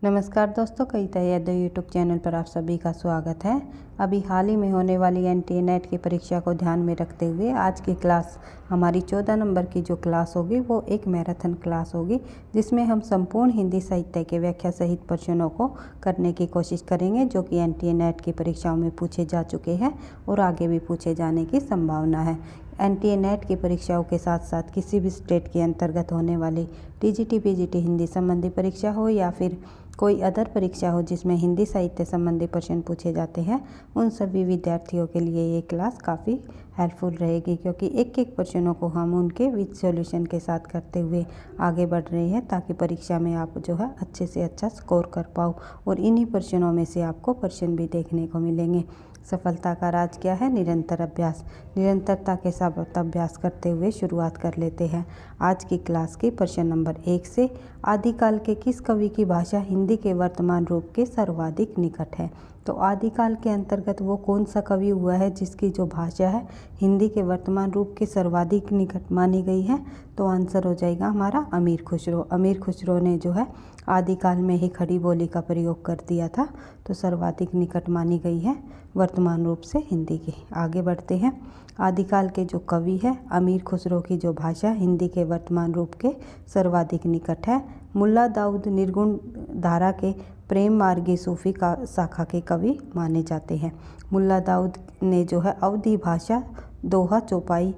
नमस्कार दोस्तों, कई तैयारी यूट्यूब चैनल पर आप सभी का स्वागत है। अभी हाल ही में होने वाली एनटीए नेट की परीक्षा को ध्यान में रखते हुए आज की क्लास हमारी 14 नंबर की जो क्लास होगी वो एक मैराथन क्लास होगी, जिसमें हम संपूर्ण हिंदी साहित्य के व्याख्या सहित प्रश्नों को करने की कोशिश करेंगे जो कि एनटीए नेट की परीक्षाओं में पूछे जा चुके हैं और आगे भी पूछे जाने की संभावना है। एनटीए नेट की परीक्षाओं के साथ साथ किसी भी स्टेट के अंतर्गत होने वाली टीजीटी पीजीटी हिंदी संबंधी परीक्षा हो या फिर कोई अदर परीक्षा हो जिसमें हिंदी साहित्य संबंधी प्रश्न पूछे जाते हैं, उन सभी विद्यार्थियों के लिए ये क्लास काफ़ी हेल्पफुल रहेगी, क्योंकि एक एक प्रश्नों को हम उनके विद सॉल्यूशन के साथ करते हुए आगे बढ़ रहे हैं ताकि परीक्षा में आप जो है अच्छे से अच्छा स्कोर कर पाओ। और इन्हीं प्रश्नों में से आपको प्रश्न भी देखने को मिलेंगे। सफलता का राज क्या है? निरंतर अभ्यास। निरंतरता के साथ अभ्यास करते हुए शुरुआत कर लेते हैं आज की क्लास की। प्रश्न नंबर 1 से, आदिकाल के किस कवि की भाषा हिंदी के वर्तमान रूप के सर्वाधिक निकट है? तो आदिकाल के अंतर्गत वो कौन सा कवि हुआ है जिसकी जो भाषा है हिंदी के वर्तमान रूप के सर्वाधिक निकट मानी गई है? तो आंसर हो जाएगा हमारा अमीर खुसरो। अमीर खुसरो ने जो है आदिकाल में ही खड़ी बोली का प्रयोग कर दिया था, तो सर्वाधिक निकट मानी गई है वर्तमान रूप से हिंदी की। आगे बढ़ते हैं। आदिकाल के जो कवि है अमीर खुसरो की जो भाषा हिंदी के वर्तमान रूप के सर्वाधिक निकट है। मुल्ला दाऊद निर्गुण धारा के प्रेम मार्गी सूफी का शाखा के कवि माने जाते हैं। मुल्ला दाऊद ने जो है अवधी भाषा दोहा चौपाई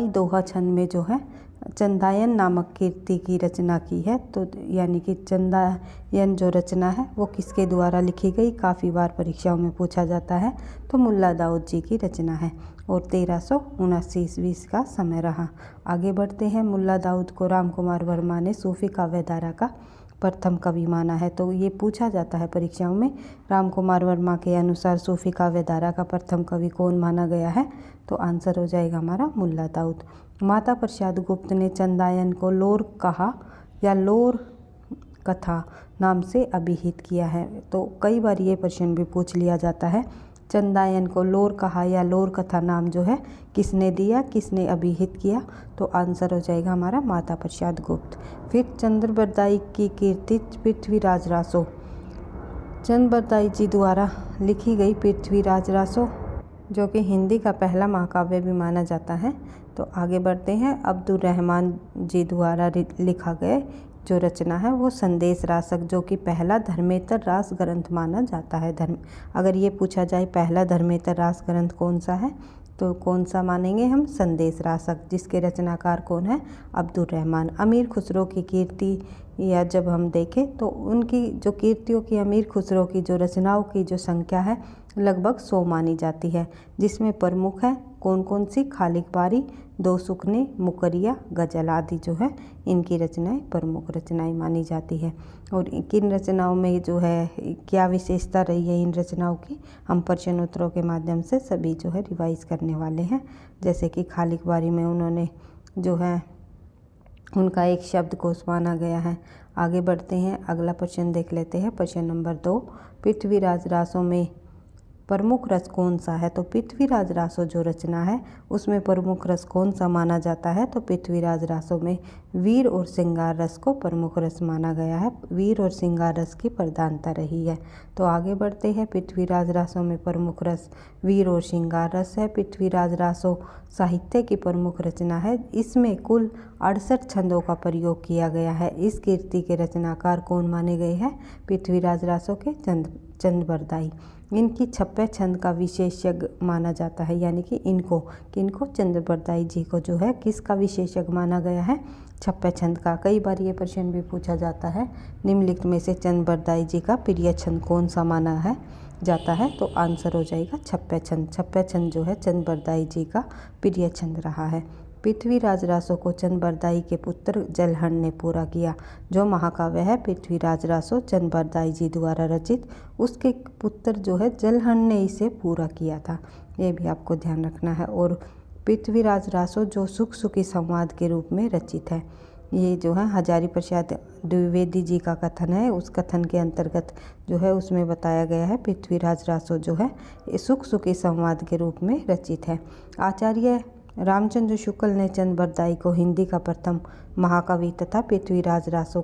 दोहा छंद में जो है चंदायन नामक कीर्ति की रचना की है। तो यानी कि चंदायन जो रचना है वो किसके द्वारा लिखी गई? काफ़ी बार परीक्षाओं में पूछा जाता है। तो मुल्ला दाऊद जी की रचना है और 1379 ईस्वी का समय रहा। आगे बढ़ते हैं। मुल्ला दाऊद को राम कुमार वर्मा ने सूफी काव्य धारा का प्रथम कवि माना है। तो ये पूछा जाता है परीक्षाओं में, राम कुमार वर्मा के अनुसार सूफी काव्य धारा का प्रथम कवि कौन माना गया है? तो आंसर हो जाएगा हमारा मुल्ला दाऊद। माता प्रसाद गुप्त ने चंदायन को लोर कहा या लोर कथा नाम से अभिहित किया है। तो कई बार ये प्रश्न भी पूछ लिया जाता है, चंदायन को लोर कहा या लोर कथा नाम जो है किसने दिया, किसने अभिहित किया? तो आंसर हो जाएगा हमारा माता प्रसाद गुप्त। फिर चंद्रबरदाई की कीर्ति पृथ्वीराज रासो। चंद्रबरदाई जी द्वारा लिखी गई पृथ्वीराज रासो जो कि हिंदी का पहला महाकाव्य भी माना जाता है। तो आगे बढ़ते हैं। अब्दुल रहमान जी द्वारा लिखा गया जो रचना है वो संदेश रासक, जो कि पहला धर्मेतर रास ग्रंथ माना जाता है। अगर ये पूछा जाए पहला धर्मेतर रास ग्रंथ कौन सा है, तो कौन सा मानेंगे हम? संदेश रासक, जिसके रचनाकार कौन है? अब्दुल रहमान। अमीर खुसरो की कीर्ति या जब हम देखें तो उनकी जो कीर्तियों की, अमीर खुसरो की जो रचनाओं की जो संख्या है लगभग 100 मानी जाती है, जिसमें प्रमुख है कौन कौन सी? खालिक बारी, दो सुखने, मुकरिया, गजल आदि जो है इनकी रचनाएं प्रमुख रचनाएं मानी जाती है। और किन रचनाओं में जो है क्या विशेषता रही है इन रचनाओं की, हम प्रश्न उत्तरों के माध्यम से सभी जो है रिवाइज करने वाले हैं। जैसे कि खालिक बारी में उन्होंने जो है उनका एक शब्द कोश माना गया है। आगे बढ़ते हैं, अगला प्रश्न देख लेते हैं। प्रश्न नंबर 2, पृथ्वीराज रासो में प्रमुख रस कौन सा है? तो पृथ्वीराज रासो जो रचना है उसमें प्रमुख रस कौन सा माना जाता है? तो पृथ्वीराज रासो में वीर और श्रृंगार रस को प्रमुख रस माना गया है। वीर और श्रृंगार रस की प्रधानता रही है। तो आगे बढ़ते हैं। पृथ्वीराज रासो में प्रमुख रस वीर और श्रृंगार रस है। पृथ्वीराज रासो साहित्य की प्रमुख रचना है। इसमें कुल 68 छंदों का प्रयोग किया गया है। इस कीर्ति के रचनाकार कौन माने गए हैं? पृथ्वीराज रासो के चंद्रबरदाई। इनकी 56 छंद का विशेषज्ञ माना जाता है, यानी कि किनको चंद्रबरदाई जी को जो है किसका विशेषज्ञ माना गया है? 56 छंद का। कई बार ये प्रश्न भी पूछा जाता है, निम्नलिखित में से चंद्रबरदाई जी का प्रिय छंद कौन सा माना है जाता है? तो आंसर हो जाएगा 56 छंद। 56 छंद जो है चंद्रबरदाई जी का प्रिय छंद रहा है। पृथ्वीराज रासो को चंद्रबरदाई के पुत्र जलहण ने पूरा किया। जो महाकाव्य है पृथ्वीराज रासो चंद्रबरदाई जी द्वारा रचित, उसके पुत्र जो है जलहण ने इसे पूरा किया था, ये भी आपको ध्यान रखना है। और पृथ्वीराज रासो जो सुख सुखी संवाद के रूप में रचित है, ये जो है हजारी प्रसाद द्विवेदी जी का कथन है। उस कथन के अंतर्गत जो है उसमें बताया गया है पृथ्वीराज रासो जो है सुख सुखी संवाद के रूप में रचित है। आचार्य रामचंद्र शुक्ल ने चंद्रबरदाई को हिंदी का प्रथम महाकवि तथा पृथ्वीराज रासो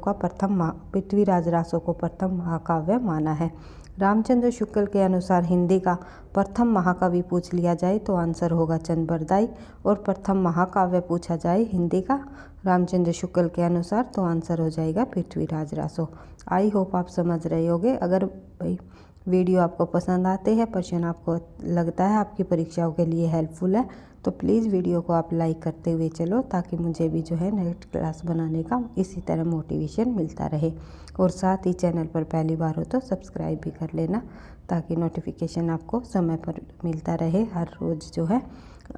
को प्रथम महाकाव्य माना है। रामचंद्र शुक्ल के अनुसार हिंदी का प्रथम महाकवि पूछ लिया जाए तो आंसर होगा चंद्रबरदाई, और प्रथम महाकाव्य पूछा जाए हिंदी का रामचंद्र शुक्ल के अनुसार तो आंसर हो जाएगा पृथ्वीराज रासो। आई होप आप समझ रहे होगे। अगर भाई वीडियो आपको पसंद आते हैं, प्रश्न आपको लगता है आपकी परीक्षाओं के लिए हेल्पफुल है, तो प्लीज़ वीडियो को आप लाइक करते हुए चलो, ताकि मुझे भी जो है नेक्स्ट क्लास बनाने का इसी तरह मोटिवेशन मिलता रहे। और साथ ही चैनल पर पहली बार हो तो सब्सक्राइब भी कर लेना, ताकि नोटिफिकेशन आपको समय पर मिलता रहे। हर रोज़ जो है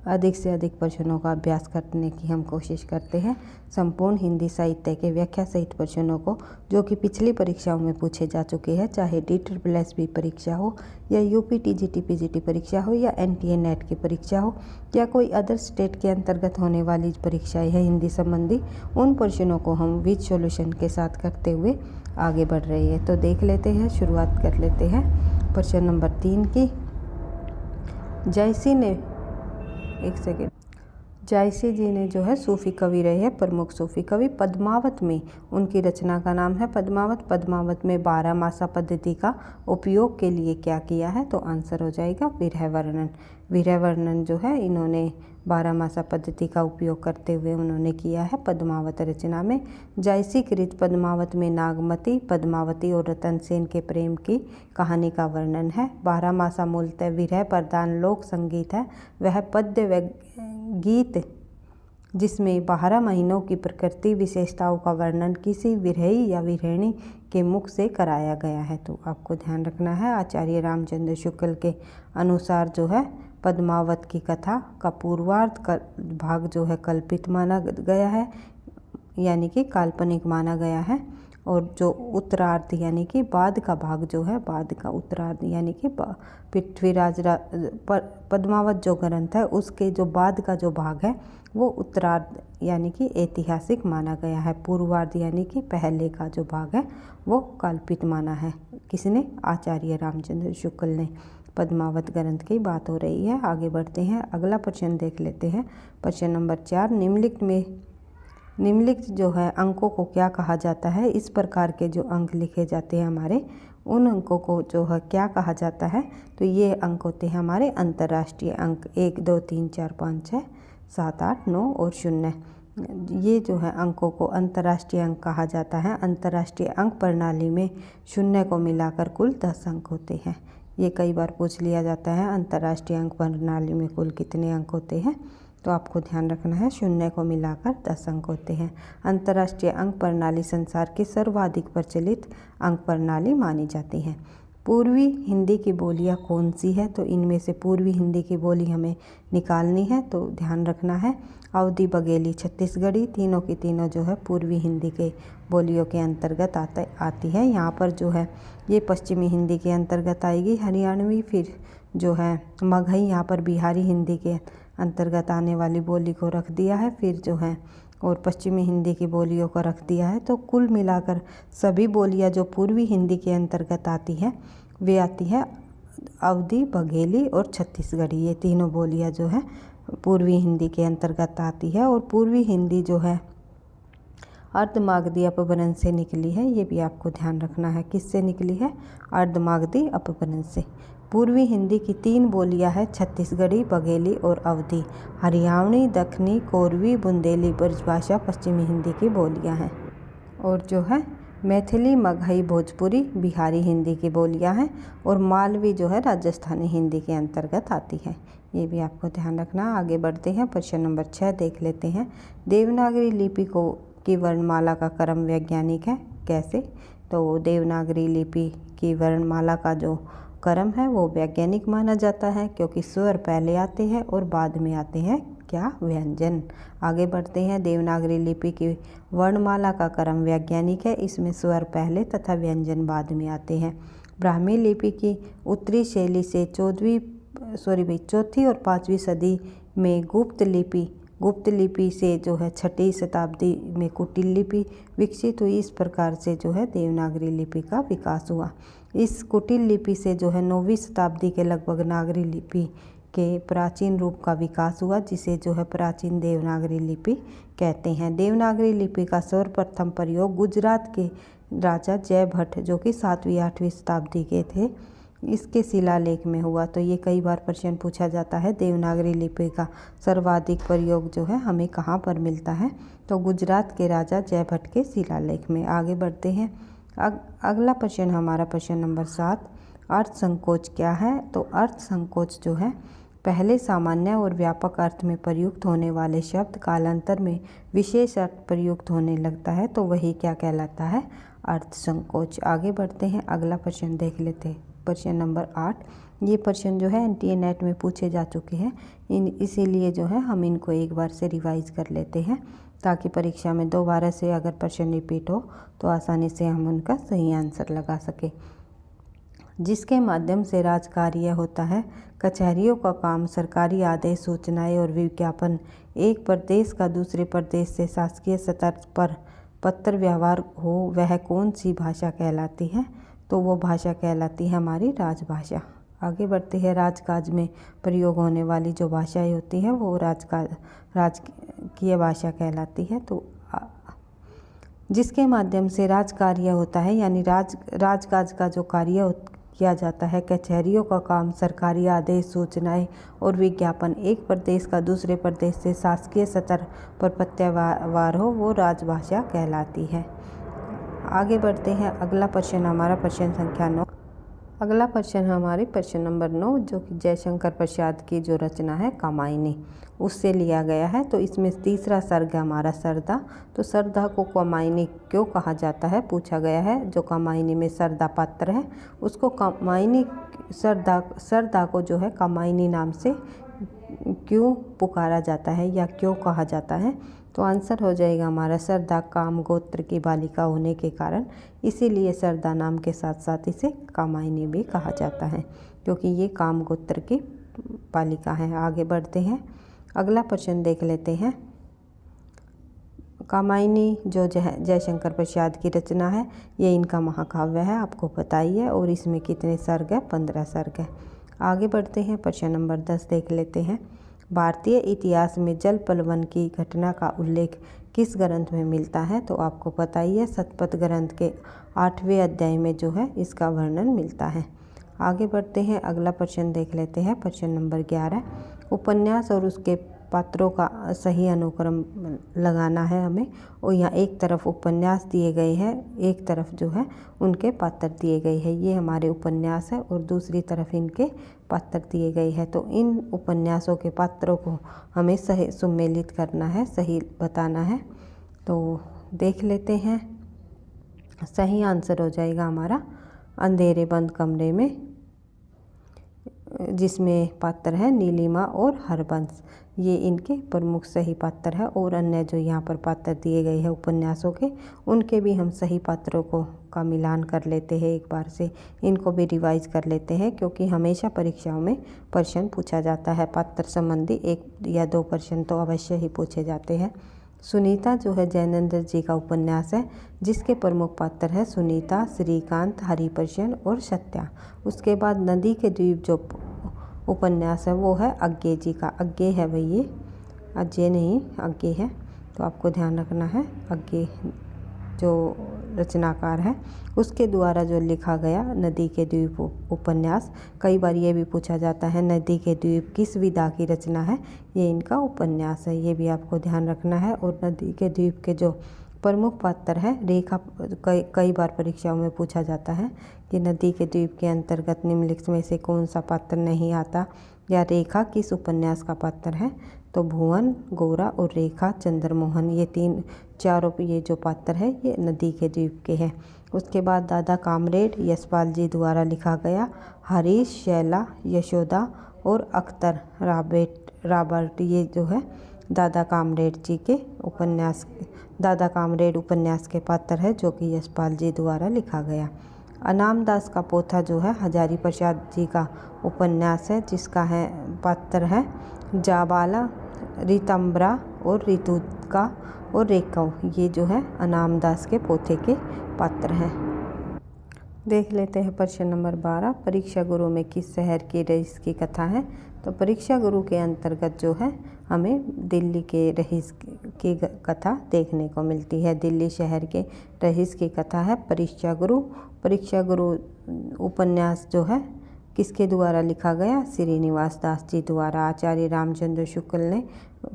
अधिक से अधिक प्रश्नों का अभ्यास करने की हम कोशिश करते हैं। संपूर्ण हिंदी साहित्य के व्याख्या सहित प्रश्नों को, जो कि पिछली परीक्षाओं में पूछे जा चुके हैं, चाहे DSSB परीक्षा हो या UP TGT PGT परीक्षा हो या NTA NET की परीक्षा हो या कोई अदर स्टेट के अंतर्गत होने वाली परीक्षाएं हैं हिंदी संबंधी, उन प्रश्नों को हम विद सॉल्यूशन के साथ करते हुए आगे बढ़ रहे हैं। तो देख लेते हैं, शुरुआत कर लेते हैं प्रश्न नंबर 3 की। जायसी जी ने जो है सूफी कवि रहे हैं, प्रमुख सूफी कवि। पद्मावत में उनकी रचना का नाम है पद्मावत में 12 मासा पद्धति का उपयोग के लिए क्या किया है, तो आंसर हो जाएगा विरह वर्णन जो है इन्होंने 12 मासा पद्धति का उपयोग करते हुए उन्होंने किया है पद्मावत रचना में। जायसी कृत पद्मावत में नागमती, पद्मावती और रतन सेन के प्रेम की कहानी का वर्णन है। 12 मासा मूलतः विरह प्रधान लोक संगीत है। वह पद्य व गीत जिसमें 12 महीनों की प्रकृति विशेषताओं का वर्णन किसी विरही या विरहिणी के मुख से कराया गया है। तो आपको ध्यान रखना है, आचार्य रामचंद्र शुक्ल के अनुसार जो है पद्मावत की कथा का पूर्वार्ध भाग जो है कल्पित माना गया है, यानी कि काल्पनिक माना गया है, और जो उत्तरार्ध यानी कि बाद का भाग जो है, बाद का उत्तरार्ध यानी कि पद्मावत जो ग्रंथ है उसके जो बाद का जो भाग है वो उत्तरार्ध यानी कि ऐतिहासिक माना गया है। पूर्वार्ध यानी कि पहले का जो भाग है वो कल्पित माना है। किसने? आचार्य रामचंद्र शुक्ल ने। पद्मावत ग्रंथ की बात हो रही है। आगे बढ़ते हैं, अगला प्रश्न देख लेते हैं। प्रश्न नंबर 4, निम्नलिखित जो है अंकों को क्या कहा जाता है? इस प्रकार के जो अंक लिखे जाते हैं हमारे, उन अंकों को जो है क्या कहा जाता है? तो ये अंक होते हैं हमारे अंतर्राष्ट्रीय अंक। 1 2 3 4 5 6 7 8 9 और 0। ये जो है अंकों को अंतर्राष्ट्रीय अंक कहा जाता है। अंतर्राष्ट्रीय अंक प्रणाली में 0 को मिलाकर कुल 10 अंक होते हैं। ये कई बार पूछ लिया जाता है, अंतर्राष्ट्रीय अंक प्रणाली में कुल कितने अंक होते हैं? तो आपको ध्यान रखना है 0 को मिलाकर 10 अंक होते हैं। अंतर्राष्ट्रीय अंक प्रणाली संसार की सर्वाधिक प्रचलित अंक प्रणाली मानी जाती है। पूर्वी हिंदी की बोलियां कौन सी है? तो इनमें से पूर्वी हिंदी की बोली हमें निकालनी है, तो ध्यान रखना है अवधी, बघेली, छत्तीसगढ़ी, तीनों की तीनों जो है पूर्वी हिंदी के बोलियों के अंतर्गत आती है। यहाँ पर जो है ये पश्चिमी हिंदी के अंतर्गत आएगी, हरियाणवी, फिर जो है मगही यहाँ पर बिहारी हिंदी के अंतर्गत आने वाली बोली को रख दिया है, फिर जो है और पश्चिमी हिंदी की बोलियों को रख दिया है। तो कुल मिलाकर सभी बोलियां जो पूर्वी हिंदी के अंतर्गत आती है वे आती है अवधी, बघेली और छत्तीसगढ़ी। ये तीनों बोलियां जो है पूर्वी हिंदी के अंतर्गत आती है। और पूर्वी हिंदी जो है अर्धमागधी अपभ्रंश से निकली है, ये भी आपको ध्यान रखना है। किससे निकली है? अर्धमागधी अपभ्रंश से। पूर्वी हिंदी की 3 बोलियां हैं, छत्तीसगढ़ी, बघेली और अवधी। हरियाणवी, दक्खनी, कोरवी, बुंदेली ब्रजभाषा पश्चिमी हिंदी की बोलियां हैं। और जो है मैथिली, मगही, भोजपुरी बिहारी हिंदी की बोलियां हैं। और मालवी जो है राजस्थानी हिंदी के अंतर्गत आती है। ये भी आपको ध्यान रखना। आगे बढ़ते हैं, प्रश्न नंबर 6 देख लेते हैं। देवनागरी लिपि की वर्णमाला का क्रम वैज्ञानिक है, कैसे? तो देवनागरी लिपि की वर्णमाला का जो क्रम है वो वैज्ञानिक माना जाता है, क्योंकि स्वर पहले आते हैं और बाद में आते हैं क्या? व्यंजन। आगे बढ़ते हैं, देवनागरी लिपि की वर्णमाला का क्रम वैज्ञानिक है, इसमें स्वर पहले तथा व्यंजन बाद में आते हैं। ब्राह्मी लिपि की उत्तरी शैली से चौथी और 5वीं सदी में गुप्त लिपि से जो है 6ठी शताब्दी में कुटिल लिपि विकसित हुई। इस प्रकार से जो है देवनागरी लिपि का विकास हुआ। इस कुटिल लिपि से जो है 9वीं शताब्दी के लगभग नागरी लिपि के प्राचीन रूप का विकास हुआ, जिसे जो है प्राचीन देवनागरी लिपि कहते हैं। देवनागरी लिपि का सर्वप्रथम प्रयोग गुजरात के राजा जयभट्ट, जो कि 7वीं 8वीं शताब्दी के थे, इसके शिलालेख में हुआ। तो ये कई बार प्रश्न पूछा जाता है, देवनागरी लिपि का सर्वाधिक प्रयोग जो है हमें कहाँ पर मिलता है, तो गुजरात के राजा जयभट्ट के शिलालेख में। आगे बढ़ते हैं। अगला प्रश्न हमारा प्रश्न नंबर 7, अर्थ संकोच क्या है। तो अर्थ संकोच जो है पहले सामान्य और व्यापक अर्थ में प्रयुक्त होने वाले शब्द कालांतर में विशेष अर्थ प्रयुक्त होने लगता है, तो वही क्या कहलाता है, अर्थ संकोच। आगे बढ़ते हैं, अगला प्रश्न देख लेते हैं, प्रश्न नंबर 8। ये प्रश्न जो है एनटीए नेट में पूछे जा चुके हैं, इसीलिए जो है हम इनको एक बार से रिवाइज कर लेते हैं, ताकि परीक्षा में दोबारा से अगर प्रश्न रिपीट हो तो आसानी से हम उनका सही आंसर लगा सकें। जिसके माध्यम से राजकार्य होता है। कचहरियों का काम सरकारी आदेश, सूचनाएं और विज्ञापन एक प्रदेश का दूसरे प्रदेश से शासकीय स्तर पर पत्र व्यवहार हो, वह कौन सी भाषा कहलाती है, तो वो भाषा कहलाती है हमारी राजभाषा। आगे बढ़ते हैं। राजकाज में प्रयोग होने वाली जो भाषाएं होती हैं वो राजकीय भाषा कहलाती है। तो जिसके माध्यम से राजकार्य होता है, यानी राजकाज का जो कार्य किया जाता है, कचहरियों का काम सरकारी आदेश, सूचनाएं और विज्ञापन एक प्रदेश का दूसरे प्रदेश से शासकीय स्तर पर पत्रव्यवहार हो, वो राजभाषा कहलाती है। आगे बढ़ते हैं। अगला प्रश्न हमारा प्रश्न संख्या 9। अगला प्रश्न हमारे प्रश्न नंबर 9, जो कि जयशंकर प्रसाद की जो रचना है कामायनी, उससे लिया गया है। तो इसमें तीसरा सर्ग है हमारा सरदा। तो सरदा को कामायनी क्यों कहा जाता है, पूछा गया है। जो कामायनी में सरदा पात्र है उसको कामायनी, सरदा को जो है कामायनी नाम से क्यों पुकारा जाता है या क्यों कहा जाता है, तो आंसर हो जाएगा हमारा सरदा काम गोत्र की बालिका होने के कारण, इसीलिए सरदा नाम के साथ साथ इसे कामायनी भी कहा जाता है, क्योंकि ये काम गोत्र की बालिका है। आगे बढ़ते हैं। अगला प्रश्न देख लेते हैं। कामायनी जो जयशंकर प्रसाद की रचना है, ये इनका महाकाव्य है, आपको पता ही है। और इसमें कितने सर्ग है, 15 सर्ग है। आगे बढ़ते हैं। प्रश्न नंबर 10 देख लेते हैं। भारतीय इतिहास में जल प्लवन की घटना का उल्लेख किस ग्रंथ में मिलता है, तो आपको पता ही है, शतपथ ग्रंथ के 8वें अध्याय में जो है इसका वर्णन मिलता है। आगे बढ़ते हैं। अगला प्रश्न देख लेते हैं। प्रश्न नंबर 11, उपन्यास और उसके पात्रों का सही अनुक्रम लगाना है हमें। और यहाँ एक तरफ उपन्यास दिए गए हैं, एक तरफ जो है उनके पात्र दिए गए हैं। ये हमारे उपन्यास है और दूसरी तरफ इनके पात्र दिए गए हैं। तो इन उपन्यासों के पात्रों को हमें सही सुमेलित करना है, सही बताना है। तो देख लेते हैं। सही आंसर हो जाएगा हमारा अंधेरे बंद कमरे में, जिसमें पात्र है नीलिमा और हरबंश, ये इनके प्रमुख सही पात्र है। और अन्य जो यहाँ पर पात्र दिए गए हैं उपन्यासों के, उनके भी हम सही पात्रों का मिलान कर लेते हैं, एक बार से इनको भी रिवाइज कर लेते हैं, क्योंकि हमेशा परीक्षाओं में प्रश्न पूछा जाता है पात्र संबंधी 1 या 2 प्रश्न तो अवश्य ही पूछे जाते हैं। सुनीता जो है जैनेंद्र जी का उपन्यास है, जिसके प्रमुख पात्र है सुनीता, श्रीकांत, हरिप्रसन्न और सत्या। उसके बाद नदी के द्वीप जो उपन्यास है वो है अज्ञे जी का। अज्ञे है भाई, ये अजय नहीं अज्ञे है, तो आपको ध्यान रखना है। अज्ञे जो रचनाकार है उसके द्वारा जो लिखा गया नदी के द्वीप उपन्यास। कई बार ये भी पूछा जाता है नदी के द्वीप किस विधा की रचना है, ये इनका उपन्यास है, ये भी आपको ध्यान रखना है। और नदी के द्वीप के जो प्रमुख पात्र है रेखा, कई बार परीक्षाओं में पूछा जाता है कि नदी के द्वीप के अंतर्गत निम्नलिखित में से कौन सा पात्र नहीं आता, या रेखा किस उपन्यास का पात्र है, तो भुवन, गौरा और रेखा चंद्रमोहन, ये चारों ये जो पात्र है ये नदी के द्वीप के हैं। उसके बाद दादा कामरेड यशपाल जी द्वारा लिखा गया हरीश, शैला, यशोदा और अख्तर रॉबर्ट, ये जो है दादा कामरेड जी के उपन्यास, दादा कामरेड उपन्यास के पात्र है, जो कि यशपाल जी द्वारा लिखा गया। अनाम दास का पोथा जो है हजारी प्रसाद जी का उपन्यास है, जिसका है पात्र है जाबाला, रीतम्बरा और ऋतुका और रेखव, ये जो है अनाम दास के पोथे के पात्र हैं। देख लेते हैं प्रश्न नंबर 12, परीक्षा गुरु में किस शहर की रईस की कथा है, तो परीक्षा गुरु के अंतर्गत जो है हमें दिल्ली के रईस की कथा देखने को मिलती है। दिल्ली शहर के रईस की कथा है परीक्षा गुरु। परीक्षा गुरु उपन्यास जो है किसके द्वारा लिखा गया? श्रीनिवास दास जी द्वारा। आचार्य रामचंद्र शुक्ल ने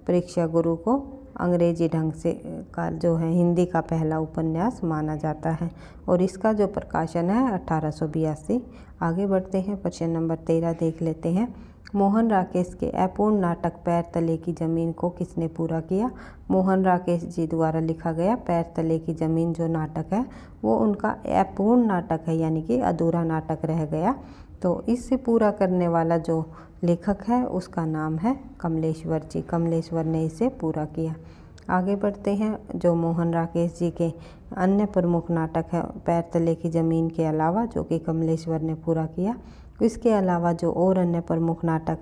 परीक्षा गुरु को अंग्रेजी ढंग से का जो है हिंदी का पहला उपन्यास माना जाता है और इसका जो प्रकाशन है 1882। आगे बढ़ते हैं, प्रश्न नंबर 13 देख लेते हैं। मोहन राकेश के अपूर्ण नाटक पैर तले की ज़मीन को किसने पूरा किया? मोहन राकेश जी द्वारा लिखा गया पैर तले की ज़मीन जो नाटक है वो उनका अपूर्ण नाटक है, यानी कि अधूरा नाटक रह गया। तो इससे पूरा करने वाला जो लेखक है उसका नाम है कमलेश्वर जी। कमलेश्वर ने इसे पूरा किया। आगे बढ़ते हैं। जो मोहन राकेश जी के अन्य प्रमुख नाटक है पैर तले की ज़मीन के अलावा, जो कि कमलेश्वर ने पूरा किया, इसके अलावा जो और अन्य प्रमुख नाटक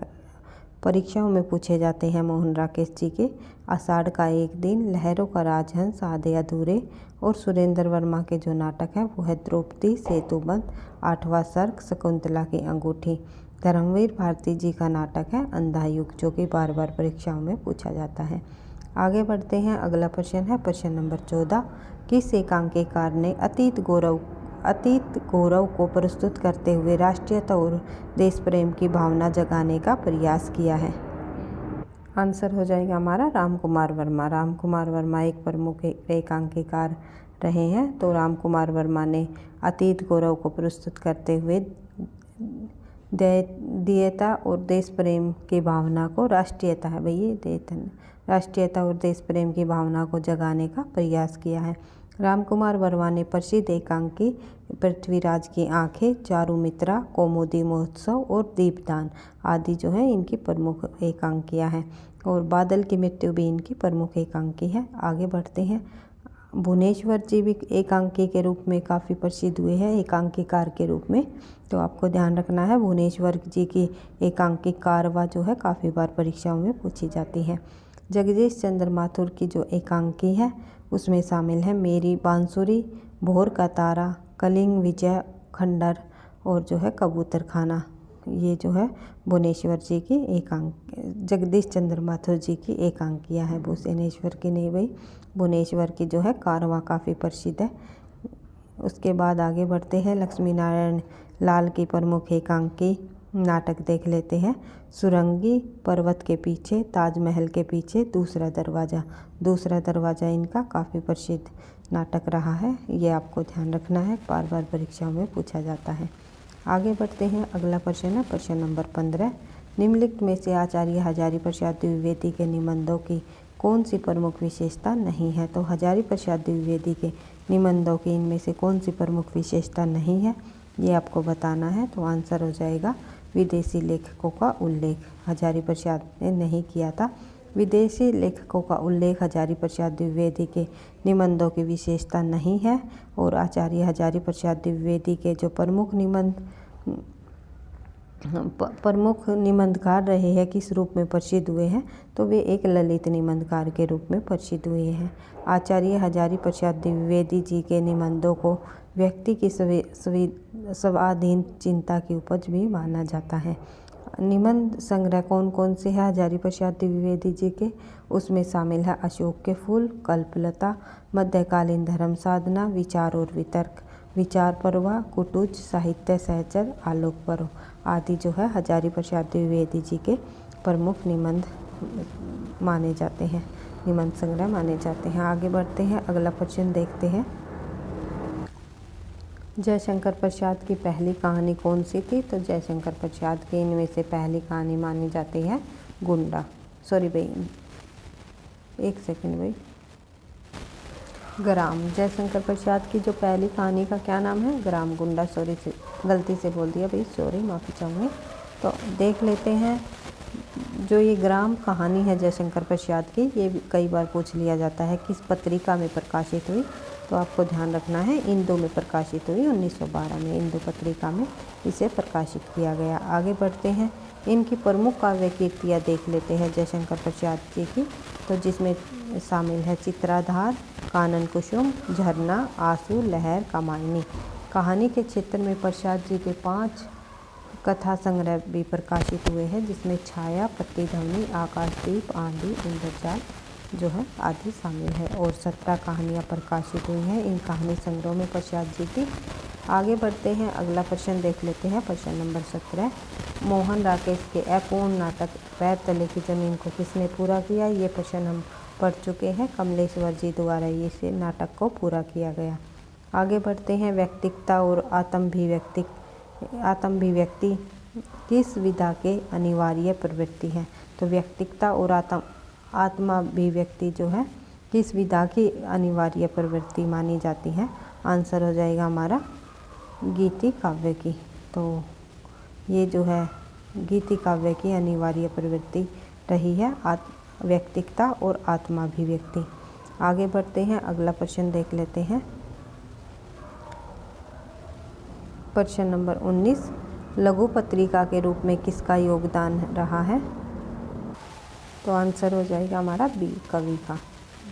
परीक्षाओं में पूछे जाते हैं मोहन राकेश जी के, आषाढ़ का एक दिन, लहरों का राजहंस, आधे अधूरे, और सुरेंद्र वर्मा के जो नाटक है वो है द्रौपदी, सेतुबंद, आठवां सर्ग, शकुंतला की अंगूठी। धर्मवीर भारती जी का नाटक है अंधा युग, जो कि बार बार परीक्षाओं में पूछा जाता है। आगे बढ़ते हैं। अगला प्रश्न है प्रश्न नंबर 14। किस एकांकीकार ने अतीत गौरव को प्रस्तुत करते हुए राष्ट्रीयता और देश प्रेम की भावना जगाने का प्रयास किया है? आंसर हो जाएगा हमारा राम कुमार वर्मा। राम कुमार वर्मा एक प्रमुख एकांकीकार रहे हैं। तो राम कुमार वर्मा ने अतीत गौरव को प्रस्तुत करते हुए देयता और देश प्रेम की भावना को, राष्ट्रीयता है भैया, राष्ट्रीयता और देश प्रेम की भावना को जगाने का प्रयास किया है। राम कुमार वर्मा ने प्रसिद्ध एकांकी पृथ्वीराज की आंखें, चारुमित्रा, कौमुदी महोत्सव और दीपदान आदि जो है इनकी प्रमुख एकांकियाँ हैं और बादल की मृत्यु भी इनकी प्रमुख एकांकी है। आगे बढ़ते हैं। भुवनेश्वर जी भी एकांकी के रूप में काफ़ी प्रसिद्ध हुए हैं, एकांकीकार के रूप में। तो आपको ध्यान रखना है भुवनेश्वर जी की एकांकी कारवा जो है काफ़ी बार परीक्षाओं में पूछी जाती है। जगदीश चंद्र माथुर की जो एकांकी है उसमें शामिल है मेरी बांसुरी, भोर का तारा, कलिंग विजय, खंडर और जो है कबूतर खाना। ये जो है भुवनेश्वर जी की जगदीश चंद्र माथुर जी की एकांकियाँ है। भूषणेश्वर की नहीं भाई, भुवनेश्वर की जो है कारवां काफ़ी प्रसिद्ध है। उसके बाद आगे बढ़ते हैं। लक्ष्मी नारायण लाल की प्रमुख एकांकी नाटक देख लेते हैं। सुरंगी, पर्वत के पीछे, ताजमहल के पीछे, दूसरा दरवाज़ा। दूसरा दरवाज़ा इनका काफ़ी प्रसिद्ध नाटक रहा है, ये आपको ध्यान रखना है, बार बार परीक्षाओं में पूछा जाता है। आगे बढ़ते हैं। अगला प्रश्न है प्रश्न नंबर 15। निम्नलिखित में से आचार्य हजारी प्रसाद द्विवेदी के निबंधों की कौन सी प्रमुख विशेषता नहीं है? तो हजारी प्रसाद द्विवेदी के निबंधों की इनमें से कौन सी प्रमुख विशेषता नहीं है, ये आपको बताना है। तो आंसर हो जाएगा विदेशी लेखकों का उल्लेख। हजारी प्रसाद ने नहीं किया था। विदेशी लेखकों का उल्लेख हजारी प्रसाद द्विवेदी के निबंधों की विशेषता नहीं है। और आचार्य हजारी प्रसाद द्विवेदी के जो प्रमुख निबंधकार रहे हैं किस रूप में प्रसिद्ध हुए हैं? तो वे एक ललित निबंधकार के रूप में प्रसिद्ध हुए हैं। आचार्य हजारी प्रसाद द्विवेदी जी के निबंधों को व्यक्ति की स्वाधीन चिंता की उपज भी माना जाता है। निबंध संग्रह कौन कौन से हैं हजारी प्रसाद द्विवेदी जी के? उसमें शामिल है अशोक के फूल, कल्पलता, मध्यकालीन धर्म साधना, विचार और वितर्क, विचार पर्व, कुटुज, साहित्य सहचर, आलोक पर्व आदि जो है हजारी प्रसाद द्विवेदी जी के प्रमुख निबंध माने जाते हैं, निबंध संग्रह माने जाते हैं। आगे बढ़ते हैं। अगला प्रश्न देखते हैं। जयशंकर प्रसाद की पहली कहानी कौन सी थी? तो जयशंकर प्रसाद की इनमें से पहली कहानी मानी जाती है गुंडा। सॉरी भाई, एक सेकंड भाई, ग्राम। जयशंकर प्रसाद की जो पहली कहानी का क्या नाम है? ग्राम गुंडा। सॉरी से गलती से बोल दिया भाई, सॉरी, माफ़ी चाहूँगी। तो देख लेते हैं। जो ये ग्राम कहानी है जयशंकर प्रसाद की, ये कई बार पूछ लिया जाता है किस पत्रिका में प्रकाशित हुई? तो आपको ध्यान रखना है इंदु में प्रकाशित हुई, 1912 में इंदु पत्रिका में इसे प्रकाशित किया गया। आगे बढ़ते हैं। इनकी प्रमुख काव्य कीर्तियाँ देख लेते हैं जयशंकर प्रसाद जी की। तो जिसमें शामिल है चित्राधार, कानन कुसुम, झरना, आंसू, लहर, कामायनी। कहानी के क्षेत्र में प्रसाद जी के कथा संग्रह भी प्रकाशित हुए हैं, जिसमें छाया, प्रतिध्वनि, आकाशदीप, आंधी, इंद्रजाल जो है आदि शामिल है। और 17 कहानियाँ प्रकाशित हुई हैं इन कहानी संग्रह में प्रसाद जी की। आगे बढ़ते हैं, अगला प्रश्न देख लेते हैं। प्रश्न नंबर 17, मोहन राकेश के अपूर्ण नाटक पैर तले की ज़मीन को किसने पूरा किया? ये प्रश्न हम पढ़ चुके हैं। कमलेश्वर जी द्वारा इस नाटक को पूरा किया गया। आगे बढ़ते हैं, व्यक्तिकता और आत्माभिव्यक्ति किस विधा के अनिवार्य प्रवृत्ति है? तो व्यक्तिकता और आत्माभिव्यक्ति जो है किस विधा की अनिवार्य प्रवृत्ति मानी जाती है? आंसर हो जाएगा हमारा गीति काव्य की। तो ये जो है गीति काव्य की अनिवार्य प्रवृत्ति रही है व्यक्तिकता और आत्माभिव्यक्ति। आगे बढ़ते हैं, अगला प्रश्न देख लेते हैं। प्रश्न नंबर 19, लघु पत्रिका के रूप में किसका योगदान रहा है? तो आंसर हो जाएगा हमारा बी, कवि का।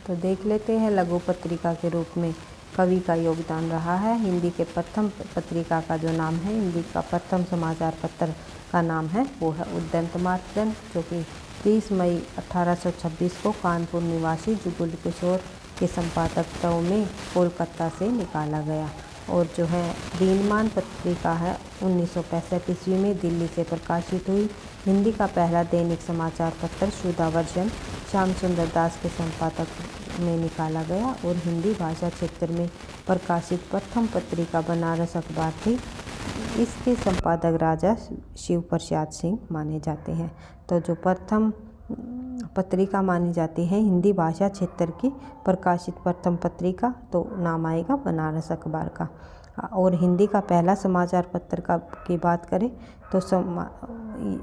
तो देख लेते हैं, लघु पत्रिका के रूप में कवि का योगदान रहा है। हिंदी के प्रथम पत्रिका का जो नाम है, हिंदी का प्रथम समाचार पत्र का नाम है वो है उद्यंत मार्तंड, जो कि 30 मई 1826 को कानपुर निवासी जुगल किशोर के संपादकत्व में कोलकाता से निकाला गया। और जो है दिनमान पत्रिका है 1965 ईस्वी में दिल्ली से प्रकाशित हुई। हिंदी का पहला दैनिक समाचार पत्र सुधावर्षन श्याम सुंदर दास के संपादक में निकाला गया। और हिंदी भाषा क्षेत्र में प्रकाशित प्रथम पत्रिका बनारस अखबार थी। इसके संपादक राजा शिव प्रसाद सिंह माने जाते हैं। तो जो प्रथम पत्रिका मानी जाती है हिंदी भाषा क्षेत्र की प्रकाशित प्रथम पत्रिका, तो नाम आएगा बनारस अखबार का। और हिंदी का पहला समाचार पत्र की बात करें तो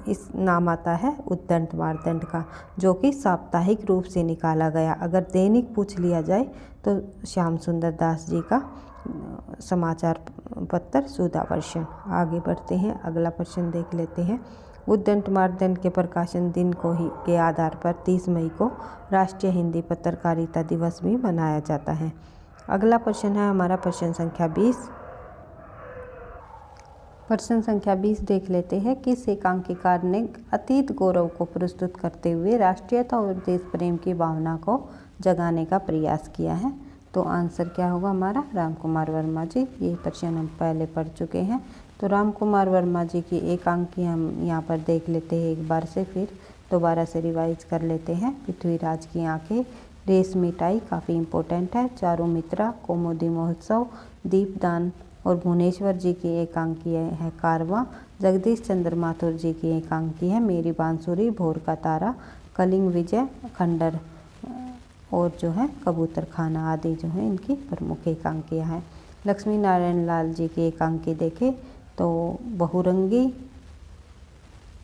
इस नाम आता है उद्यंत मार्तंड का, जो कि साप्ताहिक रूप से निकाला गया। अगर दैनिक पूछ लिया जाए तो श्याम सुंदर दास जी का समाचार पत्र सुधावर्षन। आगे बढ़ते हैं, अगला प्रश्न देख लेते हैं। उद्यंत मार्तंड के प्रकाशन दिन के आधार पर 30 मई को राष्ट्रीय हिंदी पत्रकारिता दिवस भी मनाया जाता है। अगला प्रश्न है हमारा प्रश्न संख्या 20। प्रश्न संख्या 20 देख लेते हैं। किस एकांकीकार ने अतीत गौरव को प्रस्तुत करते हुए राष्ट्रीयता और देश प्रेम की भावना को जगाने का प्रयास किया है? तो आंसर क्या होगा हमारा? रामकुमार वर्मा जी। ये प्रश्न हम पहले पढ़ चुके हैं। तो रामकुमार वर्मा जी की एकांकी हम यहाँ पर देख लेते हैं एक बार से, फिर दोबारा से रिवाइज कर लेते हैं। पृथ्वीराज की आंखें, रेस मिठाई काफ़ी इम्पोर्टेंट है, चारू मित्रा, कौमुदी महोत्सव, दीपदान। और भुवनेश्वर जी की एकांकी है कारवां। जगदीश चंद्र माथुर जी की एकांकी है मेरी बांसुरी, भोर का तारा, कलिंग विजय, खंडर और जो है कबूतर खाना आदि जो है इनकी प्रमुख एकांकियाँ हैं। लक्ष्मी नारायण लाल जी की एकांकी देखें तो बहुरंगी,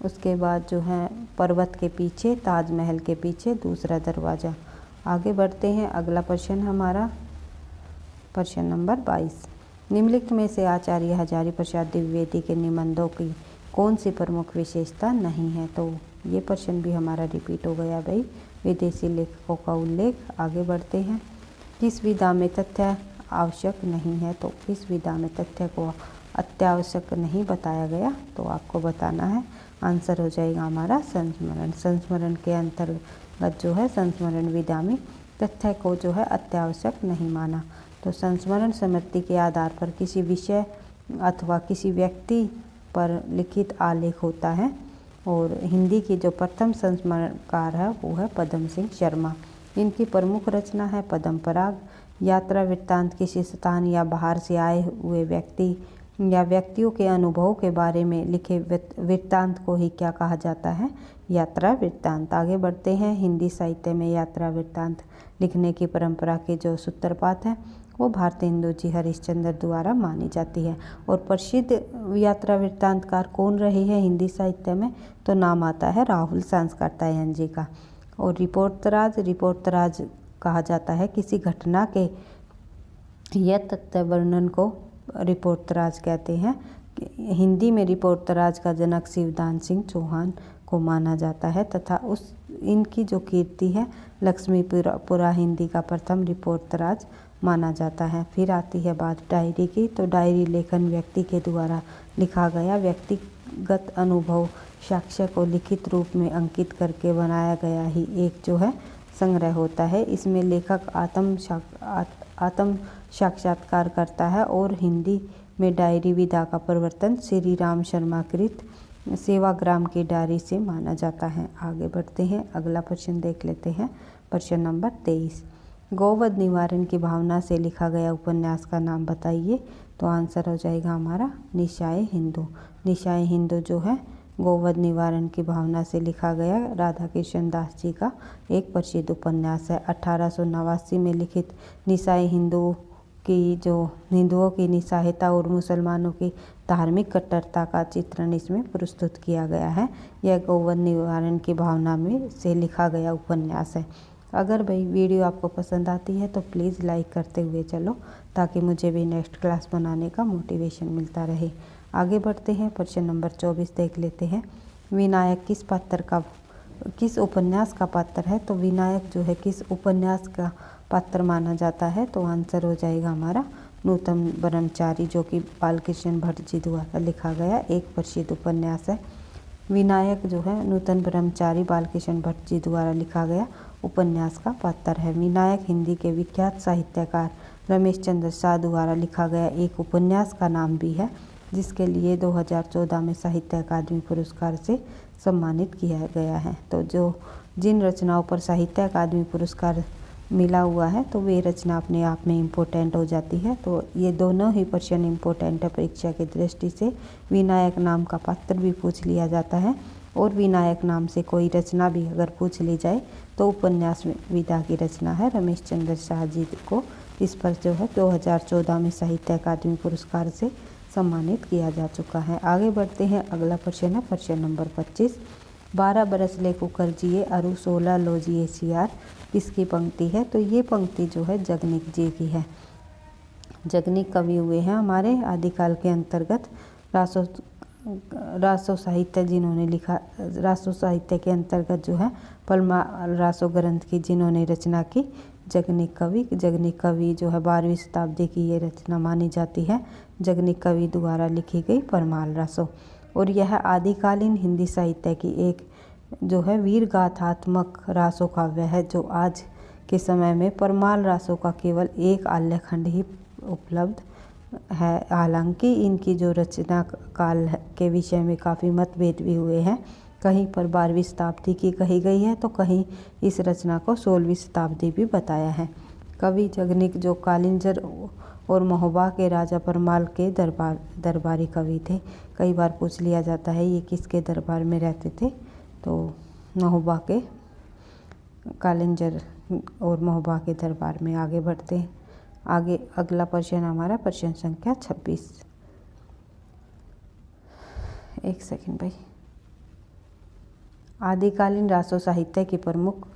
उसके बाद जो है पर्वत के पीछे, ताजमहल के पीछे, दूसरा दरवाज़ा। आगे बढ़ते हैं, अगला प्रश्न हमारा प्रश्न नंबर 22। निम्नलिखित में से आचार्य हजारी प्रसाद द्विवेदी के निबंधों की कौन सी प्रमुख विशेषता नहीं है? तो ये प्रश्न भी हमारा रिपीट हो गया भाई, विदेशी लेखकों का उल्लेख। आगे बढ़ते हैं, किस विधा में तथ्य आवश्यक नहीं है? तो किस विधा में तथ्य को अत्यावश्यक नहीं बताया गया? तो आपको बताना है। आंसर हो जाएगा हमारा संस्मरण। संस्मरण के अंतर्गत जो है संस्मरण विधा में तथ्य को जो है अत्यावश्यक नहीं माना। तो संस्मरण स्मृति के आधार पर किसी विषय अथवा किसी व्यक्ति पर लिखित आलेख होता है। और हिंदी की जो प्रथम संस्मरणकार है वो है पदम सिंह शर्मा। इनकी प्रमुख रचना है पद्म पराग। यात्रा वृत्तांत किसी स्थान या बाहर से आए हुए व्यक्ति या व्यक्तियों के अनुभवों के बारे में लिखे वृत्तांत को ही क्या कहा जाता है? यात्रा वृत्तांत। आगे बढ़ते हैं, हिंदी साहित्य में यात्रा वृत्तांत लिखने की परंपरा के जो सूत्रपात है वो भारतेंदु जी हरिश्चंद्र द्वारा मानी जाती है। और प्रसिद्ध यात्रा वृत्तांतकार कौन रहे हैं हिंदी साहित्य में? तो नाम आता है राहुल सांसकारतायन जी का। और रिपोर्टराज कहा जाता है किसी घटना के यह तथ्य वर्णन को रिपोर्टराज कहते हैं। हिंदी में रिपोर्टराज का जनक शिवदान सिंह चौहान को माना जाता है तथा इनकी जो कीर्ति है लक्ष्मीपुरा हिंदी का प्रथम रिपोर्टराज माना जाता है। फिर आती है बात डायरी की। तो डायरी लेखन व्यक्ति के द्वारा लिखा गया व्यक्तिगत अनुभव साक्ष्य को लिखित रूप में अंकित करके बनाया गया ही एक जो है संग्रह होता है। इसमें लेखक आत्म साक्षात्कार करता है और हिंदी में डायरी विधा का प्रवर्तन श्री राम शर्मा कृत सेवाग्राम की डायरी से माना जाता है। आगे बढ़ते हैं, अगला प्रश्न देख लेते हैं। प्रश्न नंबर 23, गौवध निवारण की भावना से लिखा गया उपन्यास का नाम बताइए। तो आंसर हो जाएगा हमारा निशाए हिंदू। निशाए हिंदू जो है गौवध निवारण की भावना से लिखा गया राधा कृष्ण दास जी का एक प्रसिद्ध उपन्यास है। 1889 में लिखित निशाए हिंदू की जो हिंदुओं की निस्सहायता और मुसलमानों की धार्मिक कट्टरता का चित्रण इसमें प्रस्तुत किया गया है। यह गौवध निवारण की भावना में से लिखा गया उपन्यास है। अगर भाई वीडियो आपको पसंद आती है तो प्लीज़ लाइक करते हुए चलो, ताकि मुझे भी नेक्स्ट क्लास बनाने का मोटिवेशन मिलता रहे। आगे बढ़ते हैं, प्रश्न नंबर 24 देख लेते हैं। विनायक किस उपन्यास का पात्र है। तो विनायक जो है किस उपन्यास का पात्र माना जाता है। तो आंसर हो जाएगा हमारा नूतन ब्रह्मचारी, जो कि बालकृष्ण भट्ट जी द्वारा लिखा गया एक प्रसिद्ध उपन्यास है। विनायक जो है नूतन ब्रह्मचारी बालकृष्ण भट्ट जी द्वारा लिखा गया उपन्यास का पात्र है। विनायक हिंदी के विख्यात साहित्यकार रमेश चंद्र शाह द्वारा लिखा गया एक उपन्यास का नाम भी है, जिसके लिए 2014 में साहित्य अकादमी पुरस्कार से सम्मानित किया गया है। तो जिन रचनाओं पर साहित्य अकादमी पुरस्कार मिला हुआ है तो वे रचना अपने आप में इम्पोर्टेंट हो जाती है। तो ये दोनों ही प्रश्न इम्पोर्टेंट है परीक्षा की दृष्टि से। विनायक नाम का पात्र भी पूछ लिया जाता है और विनायक नाम से कोई रचना भी अगर पूछ ली जाए तो उपन्यास विधा की रचना है रमेश चंद्र शाह जी को। इस पर जो है 2014 में साहित्य अकादमी पुरस्कार से सम्मानित किया जा चुका है। आगे बढ़ते हैं, अगला प्रश्न है प्रश्न नंबर 25। 12 बरस ले कुकर जिए अरु 16 लोजिए सियार किसकी पंक्ति है। तो ये पंक्ति जो है जगनीक जी की है। जगनीक कवि हुए हैं हमारे आदिकाल के अंतर्गत रासो साहित्य जिन्होंने लिखा, रासो साहित्य के अंतर्गत जो है परमाल रासो ग्रंथ की जिन्होंने रचना की जगनीक कवि जो है 12वीं शताब्दी की ये रचना मानी जाती है। जगनीक कवि द्वारा लिखी गई परमाल रासो, और यह आदिकालीन हिंदी साहित्य की एक जो है वीर गाथात्मक रासो काव्य है, जो आज के समय में परमाल रासो का केवल एक आल्यखंड ही उपलब्ध है। हालांकि इनकी जो रचना काल के विषय में काफ़ी मतभेद भी हुए हैं। कहीं पर 12वीं शताब्दी की कही गई है तो कहीं इस रचना को 16वीं शताब्दी भी बताया है। कवि जगनीक जो कालिंजर और महोबा के राजा परमाल के दरबारी कवि थे। कई बार पूछ लिया जाता है ये किसके दरबार में रहते थे। तो महोबा के, कालिंजर और महोबा के दरबार में। आगे बढ़ते हैं, आगे अगला प्रश्न हमारा प्रश्न संख्या 26। एक सेकंड भाई। आदिकालीन रासो साहित्य की प्रमुख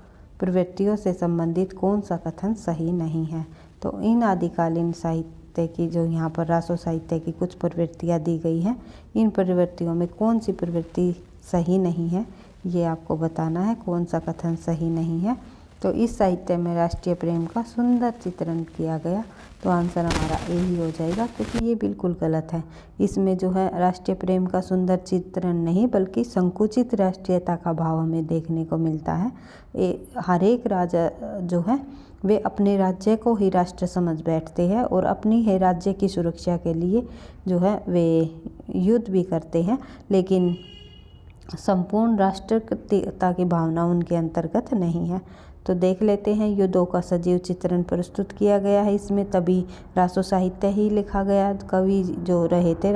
प्रवृत्तियों से संबंधित कौन सा कथन सही नहीं है। तो इन आदिकालीन साहित्य की जो यहाँ पर रासो साहित्य की कुछ प्रवृत्तियाँ दी गई हैं, इन प्रवृत्तियों में कौन सी प्रवृत्ति सही नहीं है ये आपको बताना है, कौन सा कथन सही नहीं है। तो इस साहित्य में राष्ट्रीय प्रेम का सुंदर चित्रण किया गया। तो आंसर हमारा ए ही हो जाएगा, क्योंकि ये बिल्कुल गलत है। इसमें जो है राष्ट्रीय प्रेम का सुंदर चित्रण नहीं बल्कि संकुचित राष्ट्रीयता का भाव हमें देखने को मिलता है। हर एक राजा जो है वे अपने राज्य को ही राष्ट्र समझ बैठते हैं और अपनी ही राज्य की सुरक्षा के लिए जो है वे युद्ध भी करते हैं, लेकिन संपूर्ण राष्ट्रीयता की भावना उनके अंतर्गत नहीं है। तो देख लेते हैं, युद्धों का सजीव चित्रण प्रस्तुत किया गया है इसमें, तभी रासो साहित्य ही लिखा गया। कवि जो रहे थे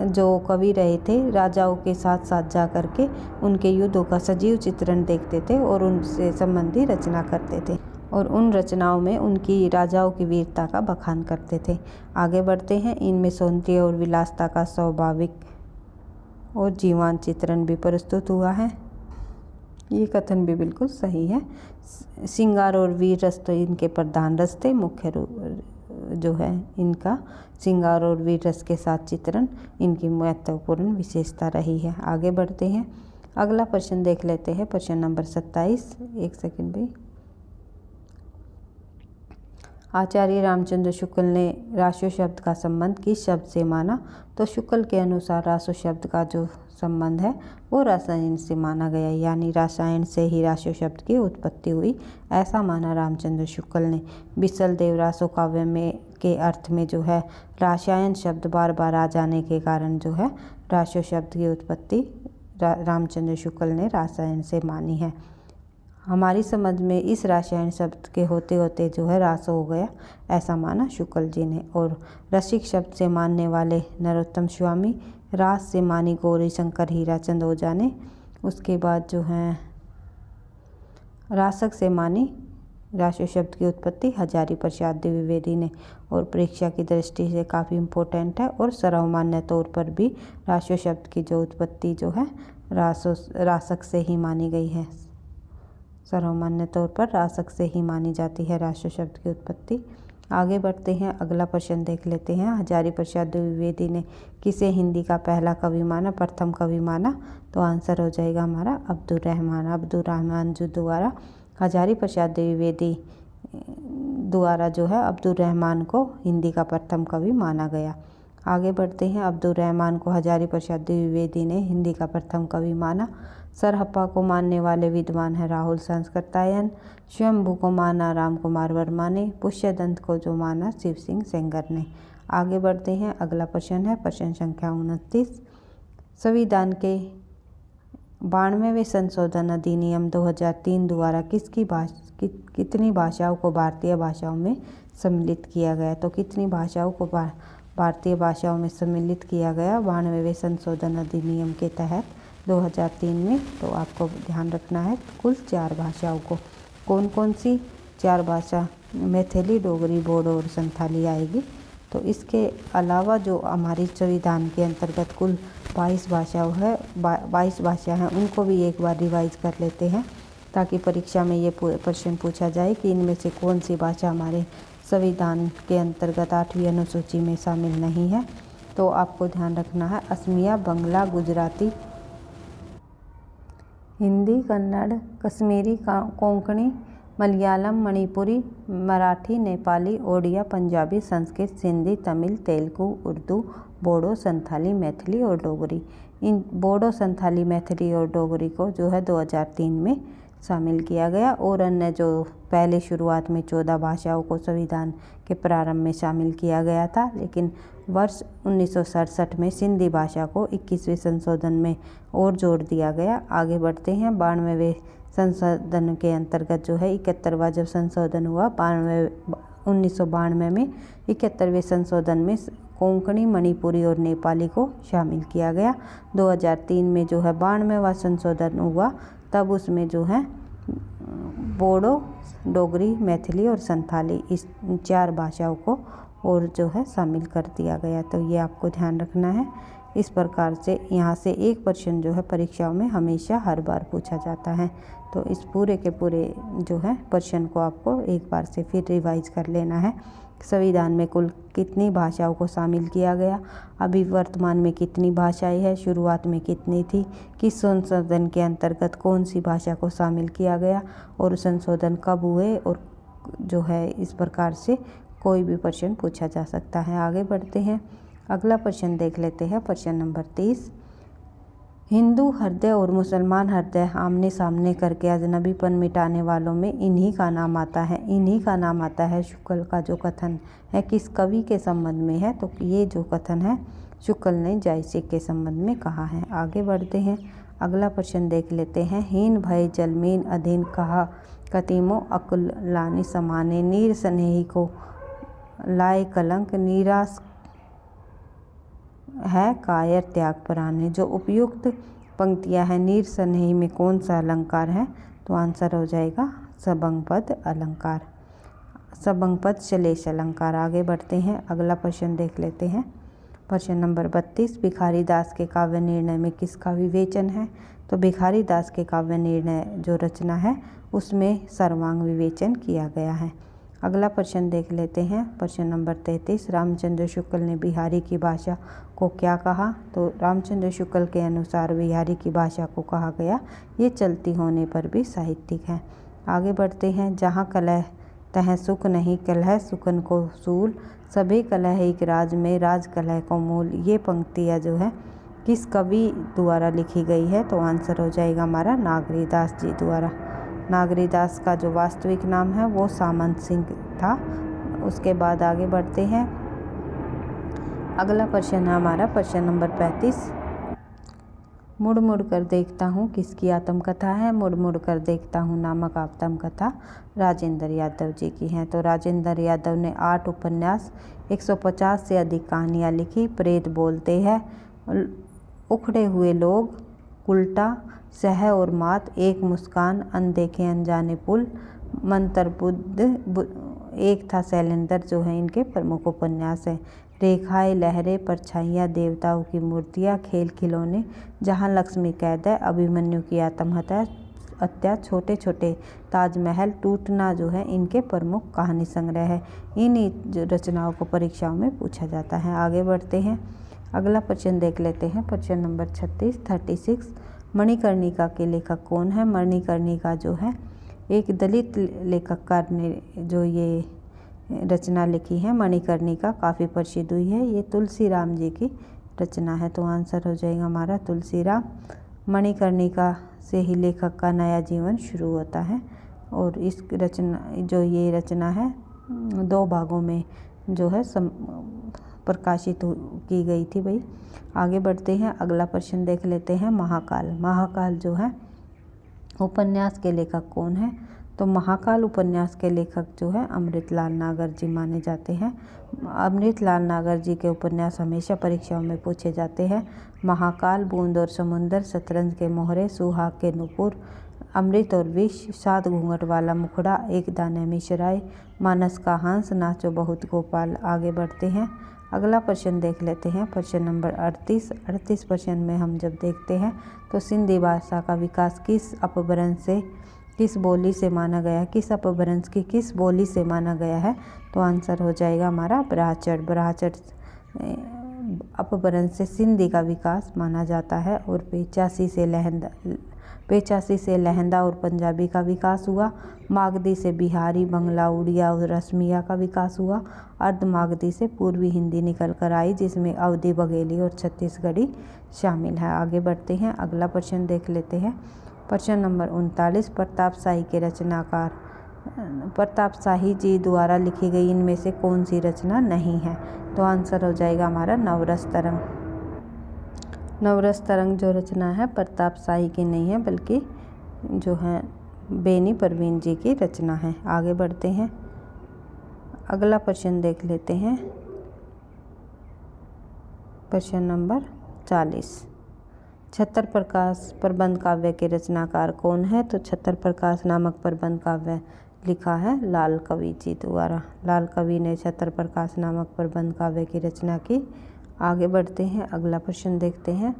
जो कवि रहे थे राजाओं के साथ साथ जा करके उनके युद्धों का सजीव चित्रण देखते थे और उनसे संबंधी रचना करते थे और उन रचनाओं में उनकी राजाओं की वीरता का बखान करते थे। आगे बढ़ते हैं, इनमें सौंदर्य और विलासता का स्वाभाविक और जीवांत चित्रण भी प्रस्तुत हुआ है। ये कथन भी बिल्कुल सही है। श्रृंगार और वीर रस तो इनके प्रधान रस थे। मुख्य रूप जो है इनका श्रृंगार और वीर रस के साथ चित्रण इनकी महत्वपूर्ण विशेषता रही है। आगे बढ़ते हैं, अगला प्रश्न देख लेते हैं, प्रश्न नंबर 27। एक सेकंड भाई। आचार्य रामचंद्र शुक्ल ने रासो शब्द का संबंध किस शब्द से माना? तो शुक्ल के अनुसार रासो शब्द का जो संबंध है वो रसायन से माना गया, यानी रसायन से ही रासो शब्द की उत्पत्ति हुई, ऐसा माना रामचंद्र शुक्ल ने। बिसल देव रासो काव्य में के अर्थ में जो है रसायन शब्द बार बार आ जाने के कारण जो है रासो शब्द की उत्पत्ति रामचंद्र शुक्ल ने रसायन से मानी है। हमारी समझ में इस रसायन शब्द के होते होते जो है रासो हो गया, ऐसा माना शुक्ल जी ने। और रसिक शब्द से मानने वाले नरोत्तम स्वामी, रास से मानी गौरी शंकर हीराचंद ओझा ने, उसके बाद जो है रासक से मानी रासो शब्द की उत्पत्ति हजारी प्रसाद द्विवेदी ने। और परीक्षा की दृष्टि से काफ़ी इम्पोर्टेंट है और सर्वमान्य तौर पर भी रासो शब्द की जो उत्पत्ति जो है रासक से ही मानी गई है। सर्वमान्य तौर पर रासक से ही मानी जाती है रासो शब्द की उत्पत्ति। आगे बढ़ते हैं, अगला प्रश्न देख लेते हैं। हजारी प्रसाद द्विवेदी ने किसे हिंदी का पहला कवि माना, प्रथम कवि माना? तो आंसर हो जाएगा हमारा अब्दुल रहमान जो द्वारा हजारी प्रसाद द्विवेदी द्वारा जो है अब्दुल रहमान को हिंदी का प्रथम कवि माना गया। आगे बढ़ते हैं, अब्दुल रहमान को हजारी प्रसाद द्विवेदी ने हिंदी का प्रथम कवि माना। सरहप्पा को मानने वाले विद्वान है राहुल संस्कृतायन, स्वयंभू को माना राम कुमार वर्मा ने, पुष्यदंत को जो माना शिव सिंह सेंगर ने। आगे बढ़ते हैं, अगला प्रश्न है प्रश्न संख्या 29। संविधान के 92वें संशोधन अधिनियम 2003 द्वारा कितनी भाषाओं को भारतीय भाषाओं में सम्मिलित किया गया? तो कितनी भाषाओं को भारतीय भाषाओं में सम्मिलित किया गया 92वें संशोधन अधिनियम के तहत 2003 में? तो आपको ध्यान रखना है कुल 4 भाषाओं को। कौन कौन सी 4 भाषा? मैथिली, डोगरी, बोडो और संथाली आएगी। तो इसके अलावा जो हमारी संविधान के अंतर्गत कुल 22 भाषा हैं, उनको भी एक बार रिवाइज कर लेते हैं ताकि परीक्षा में ये प्रश्न पूछा जाए कि इनमें से कौन सी भाषा हमारे संविधान के अंतर्गत 8वीं अनुसूची में शामिल नहीं है। तो आपको ध्यान रखना है असमिया, बंगला, गुजराती, हिंदी, कन्नड़, कश्मीरी, कोंकणी, मलयालम, मणिपुरी, मराठी, नेपाली, ओडिया, पंजाबी, संस्कृत, सिंधी, तमिल, तेलुगु, उर्दू, बोडो, संथाली, मैथिली और डोगरी। इन बोडो, संथाली, मैथिली और डोगरी को जो है 2003 में शामिल किया गया। और अन्य जो पहले शुरुआत में 14 भाषाओं को संविधान के प्रारंभ में शामिल किया गया था, लेकिन वर्ष 1967 में सिंधी भाषा को 21वें संशोधन में और जोड़ दिया गया। आगे बढ़ते हैं, 92वें संशोधन के अंतर्गत जो है 71वां जब संशोधन हुआ 1992 में 71वें संशोधन में कोंकणी, मणिपुरी और नेपाली को शामिल किया गया। 2003 में जो है 92वां संशोधन हुआ, तब उसमें जो है बोडो, डोगरी, मैथिली और संथाली इस 4 भाषाओं को और जो है शामिल कर दिया गया। तो ये आपको ध्यान रखना है। इस प्रकार से यहाँ से एक प्रश्न जो है परीक्षाओं में हमेशा हर बार पूछा जाता है। तो इस पूरे के पूरे जो है प्रश्न को आपको एक बार से फिर रिवाइज कर लेना है। संविधान में कुल कितनी भाषाओं को शामिल किया गया, अभी वर्तमान में कितनी भाषाएं हैं, शुरुआत में कितनी थी, किस संशोधन के अंतर्गत कौन सी भाषा को शामिल किया गया और संशोधन कब हुए, और जो है इस प्रकार से कोई भी प्रश्न पूछा जा सकता है। आगे बढ़ते हैं, अगला प्रश्न देख लेते हैं। प्रश्न नंबर 30। हिंदू हृदय और मुसलमान हृदय आमने सामने करके अजनबीपन मिटाने वालों में इन्हीं का नाम आता है। इन्हीं का नाम आता है शुक्ल का जो कथन है किस कवि के संबंध में है? तो ये जो कथन है शुक्ल ने जायसी के संबंध में कहा है। आगे बढ़ते हैं, अगला प्रश्न देख लेते हैं। हीन भय जलमीन अधीन कहा कतीमो अकुलानी समाने, नीर स्नेही को लाए कलंक, निराश है कायर त्याग पराने। जो उपयुक्त पंक्तियां हैं नीर स्नेही में कौन सा अलंकार है? तो आंसर हो जाएगा सबंगपद अलंकार, सबंगपद श्लेष अलंकार। आगे बढ़ते हैं, अगला प्रश्न देख लेते हैं। प्रश्न नंबर 32। भिखारी दास के काव्य निर्णय में किसका विवेचन है? तो भिखारी दास के काव्य निर्णय जो रचना है उसमें सर्वांग विवेचन किया गया है। अगला प्रश्न देख लेते हैं। प्रश्न नंबर 33। रामचंद्र शुक्ल ने बिहारी की भाषा को क्या कहा? तो रामचंद्र शुक्ल के अनुसार बिहारी की भाषा को कहा गया ये चलती होने पर भी साहित्यिक है। आगे बढ़ते हैं, जहाँ कलह तह सुख नहीं कलह सुखन को सूल, सभी कलह एक राज में राज कलह को मूल। ये पंक्तियाँ जो है किस कवि द्वारा लिखी गई है? तो आंसर हो जाएगा हमारा नागरीदास जी द्वारा। नागरीदास का जो वास्तविक नाम है वो सामंत सिंह था। उसके बाद आगे बढ़ते हैं। अगला प्रश्न है हमारा प्रश्न नंबर 35। मुड़ मुड़ कर देखता हूँ किसकी आत्मकथा है? मुड़ मुड़ कर देखता हूँ नामक आत्मकथा राजेंद्र यादव जी की है। तो राजेंद्र यादव ने 8 उपन्यास, 150 से अधिक कहानियाँ लिखी। प्रेत बोलते हैं, उखड़े हुए लोग, उल्टा, सह और मात, एक मुस्कान, अनदेखे अनजाने पुल, मंत्रबुद्ध, एक था शैलेंद्र जो है इनके प्रमुख उपन्यास है। रेखाएं, लहरें, परछाइयाँ, देवताओं की मूर्तियाँ, खेल खिलौने, जहाँ लक्ष्मी कैद है, अभिमन्यु की आत्महत्या, छोटे छोटे ताजमहल, टूटना जो है इनके प्रमुख कहानी संग्रह है। इन रचनाओं को परीक्षाओं में पूछा जाता है। आगे बढ़ते हैं। अगला प्रश्न देख लेते हैं। प्रश्न नंबर 36। मणिकर्णिका के लेखक कौन है? मणिकर्णिका जो है एक दलित लेखककार ने जो ये रचना लिखी है मणिकर्णिका, काफ़ी प्रसिद्ध हुई है। ये तुलसीराम जी की रचना है। तो आंसर हो जाएगा हमारा तुलसीराम। मणिकर्णिका से ही लेखक का नया जीवन शुरू होता है और इस ये रचना है 2 भागों में जो है प्रकाशित की गई थी भाई। आगे बढ़ते हैं। अगला प्रश्न देख लेते हैं। महाकाल जो है उपन्यास के लेखक कौन है? तो महाकाल उपन्यास के लेखक जो है अमृतलाल नागर जी माने जाते हैं। अमृतलाल नागर जी के उपन्यास हमेशा परीक्षाओं में पूछे जाते हैं। महाकाल, बूंद और समुंदर, शतरंज के मोहरे, सुहाग के नुपुर, अमृत और विष, 7 घूंघट वाला मुखड़ा, एक दाने मिश्राए, मानस का हंस, नाचो बहुत गोपाल। आगे बढ़ते हैं। अगला प्रश्न देख लेते हैं। प्रश्न नंबर 38 प्रश्न में हम जब देखते हैं तो सिंधी भाषा का विकास किस अपभ्रंश से, किस बोली से माना गया है? किस अपभ्रंश की किस बोली से माना गया है? तो आंसर हो जाएगा हमारा ब्राह्मण अपभ्रंश से सिंधी का विकास माना जाता है। और 85 से लहंदा और पंजाबी का विकास हुआ। मागधी से बिहारी, बंगला, उड़िया और रसमिया का विकास हुआ। अर्ध मागधी से पूर्वी हिंदी निकल कर आई जिसमें अवधी, बघेली और छत्तीसगढ़ी शामिल है। आगे बढ़ते हैं। अगला प्रश्न देख लेते हैं। प्रश्न नंबर 39। प्रताप शाही के रचनाकार प्रताप शाही जी द्वारा लिखी गई इनमें से कौन सी रचना नहीं है? तो आंसर हो जाएगा हमारा नवरस तरंग। नवरस तरंग जो रचना है प्रताप शाही की नहीं है बल्कि जो है बेनी परवीन जी की रचना है। आगे बढ़ते हैं। अगला प्रश्न देख लेते हैं। प्रश्न नंबर 40। छतर प्रकाश प्रबंध काव्य के रचनाकार कौन है? तो छतर प्रकाश नामक प्रबंध काव्य लिखा है लाल कवि जी द्वारा। लाल कवि ने छतर प्रकाश नामक प्रबंध काव्य की रचना की। आगे बढ़ते हैं। अगला प्रश्न देखते हैं।